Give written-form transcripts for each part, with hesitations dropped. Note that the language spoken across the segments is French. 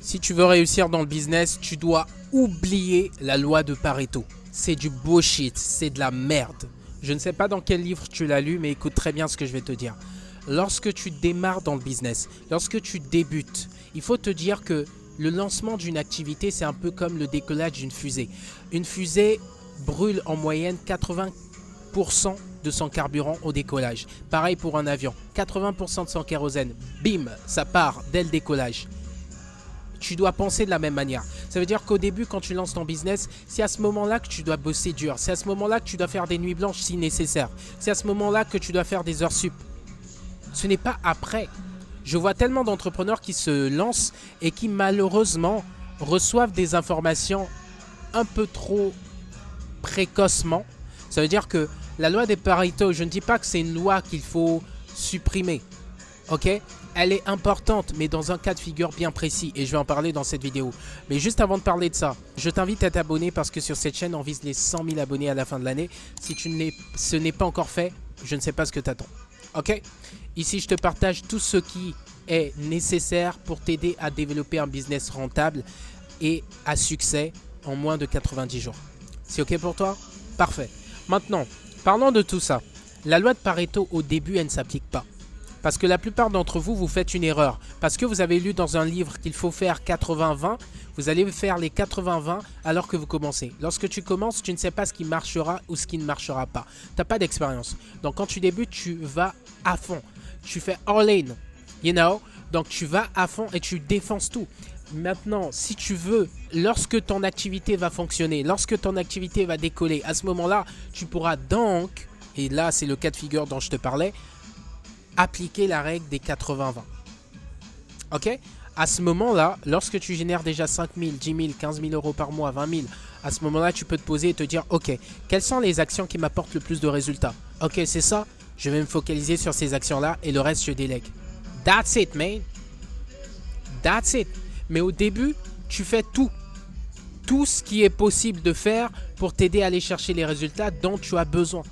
Si tu veux réussir dans le business, tu dois oublier la loi de Pareto. C'est du bullshit, c'est de la merde. Je ne sais pas dans quel livre tu l'as lu, mais écoute très bien ce que je vais te dire. Lorsque tu démarres dans le business, lorsque tu débutes, il faut te dire que le lancement d'une activité, c'est un peu comme le décollage d'une fusée. Une fusée brûle en moyenne 80% de son carburant au décollage. Pareil pour un avion, 80% de son kérosène, bim, ça part dès le décollage. Tu dois penser de la même manière. Ça veut dire qu'au début, quand tu lances ton business, c'est à ce moment-là que tu dois bosser dur. C'est à ce moment-là que tu dois faire des nuits blanches si nécessaire. C'est à ce moment-là que tu dois faire des heures sup. Ce n'est pas après. Je vois tellement d'entrepreneurs qui se lancent et qui malheureusement reçoivent des informations un peu trop précocement. Ça veut dire que la loi des Pareto, je ne dis pas que c'est une loi qu'il faut supprimer. Ok ? Elle est importante, mais dans un cas de figure bien précis. Et je vais en parler dans cette vidéo. Mais juste avant de parler de ça, je t'invite à t'abonner parce que sur cette chaîne, on vise les 100 000 abonnés à la fin de l'année. Si ce n'est pas encore fait, je ne sais pas ce que tu attends. Ok ? Ici, je te partage tout ce qui est nécessaire pour t'aider à développer un business rentable et à succès en moins de 90 jours. C'est ok pour toi? Parfait. Maintenant, parlons de tout ça. La loi de Pareto, au début, elle ne s'applique pas. Parce que la plupart d'entre vous, vous faites une erreur. Parce que vous avez lu dans un livre qu'il faut faire 80-20, vous allez faire les 80-20 alors que vous commencez. Lorsque tu commences, tu ne sais pas ce qui marchera ou ce qui ne marchera pas. Tu n'as pas d'expérience. Donc quand tu débutes, tu vas à fond. Tu fais all in, you know. Donc tu vas à fond et tu défonces tout. Maintenant, si tu veux, lorsque ton activité va fonctionner, lorsque ton activité va décoller, à ce moment-là, tu pourras donc, et là c'est le cas de figure dont je te parlais, appliquer la règle des 80-20. Ok? À ce moment-là, lorsque tu génères déjà 5 000, 10 000, 15 000 euros par mois, 20 000, à ce moment-là, tu peux te poser et te dire, ok, quelles sont les actions qui m'apportent le plus de résultats? Ok, c'est ça, je vais me focaliser sur ces actions-là et le reste, je délègue. That's it, man. That's it. Mais au début, tu fais tout. Tout ce qui est possible de faire pour t'aider à aller chercher les résultats dont tu as besoin.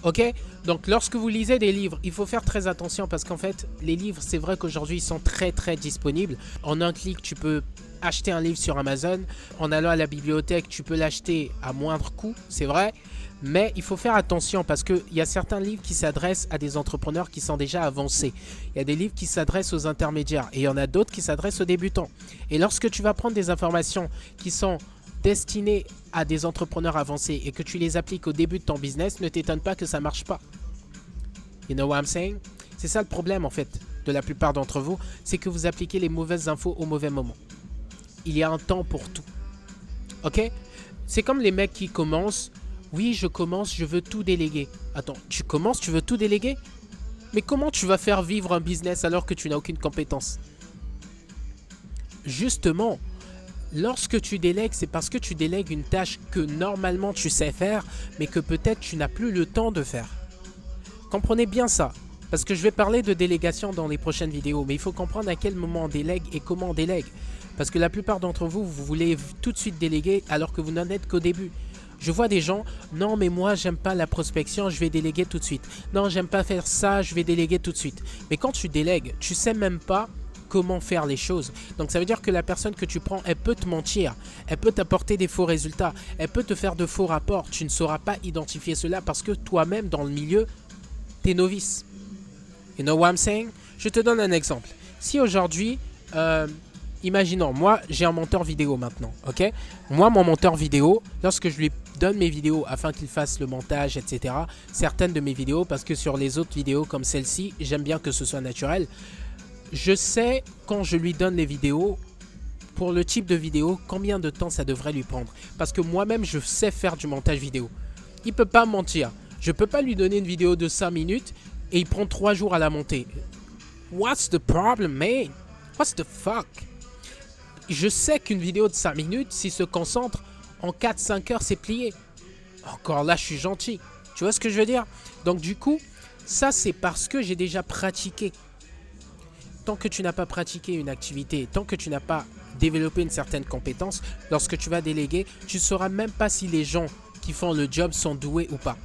Ok? Donc, lorsque vous lisez des livres, il faut faire très attention parce qu'en fait, les livres, c'est vrai qu'aujourd'hui, ils sont très disponibles. En un clic, tu peux acheter un livre sur Amazon. En allant à la bibliothèque, tu peux l'acheter à moindre coût, c'est vrai. Mais il faut faire attention parce qu'il y a certains livres qui s'adressent à des entrepreneurs qui sont déjà avancés. Il y a des livres qui s'adressent aux intermédiaires et il y en a d'autres qui s'adressent aux débutants. Et lorsque tu vas prendre des informations qui sont destinées à des entrepreneurs avancés et que tu les appliques au début de ton business, ne t'étonne pas que ça ne marche pas. You know what I'm saying? C'est ça le problème en fait de la plupart d'entre vous, c'est que vous appliquez les mauvaises infos au mauvais moment. Il y a un temps pour tout. Ok? C'est comme les mecs qui commencent. Oui, je commence, je veux tout déléguer. Attends, tu commences, tu veux tout déléguer? Mais comment tu vas faire vivre un business alors que tu n'as aucune compétence? Justement, lorsque tu délègues, c'est parce que tu délègues une tâche que normalement tu sais faire, mais que peut-être tu n'as plus le temps de faire. Comprenez bien ça, parce que je vais parler de délégation dans les prochaines vidéos, mais il faut comprendre à quel moment on délègue et comment on délègue. Parce que la plupart d'entre vous, vous voulez tout de suite déléguer alors que vous n'en êtes qu'au début. Je vois des gens, non mais moi j'aime pas la prospection, je vais déléguer tout de suite. Non, j'aime pas faire ça, je vais déléguer tout de suite. Mais quand tu délègues, tu sais même pas comment faire les choses. Donc ça veut dire que la personne que tu prends, elle peut te mentir, elle peut t'apporter des faux résultats, elle peut te faire de faux rapports. Tu ne sauras pas identifier cela parce que toi-même dans le milieu, t'es novice. You know what I'm saying? Je te donne un exemple. Si aujourd'hui, imaginons, moi j'ai un monteur vidéo maintenant, ok? Moi mon monteur vidéo, lorsque je lui donne mes vidéos afin qu'il fasse le montage, etc. Certaines de mes vidéos, parce que sur les autres vidéos comme celle-ci, j'aime bien que ce soit naturel. Je sais quand je lui donne les vidéos, pour le type de vidéo, combien de temps ça devrait lui prendre. Parce que moi-même je sais faire du montage vidéo. Il ne peut pas mentir. Je ne peux pas lui donner une vidéo de 5 minutes et il prend 3 jours à la monter. What's the problem, man? What's the fuck? Je sais qu'une vidéo de 5 minutes, s'il se concentre, en 4-5 heures, c'est plié. Encore là, je suis gentil. Tu vois ce que je veux dire? Donc du coup, ça c'est parce que j'ai déjà pratiqué. Tant que tu n'as pas pratiqué une activité, tant que tu n'as pas développé une certaine compétence, lorsque tu vas déléguer, tu ne sauras même pas si les gens qui font le job sont doués ou pas.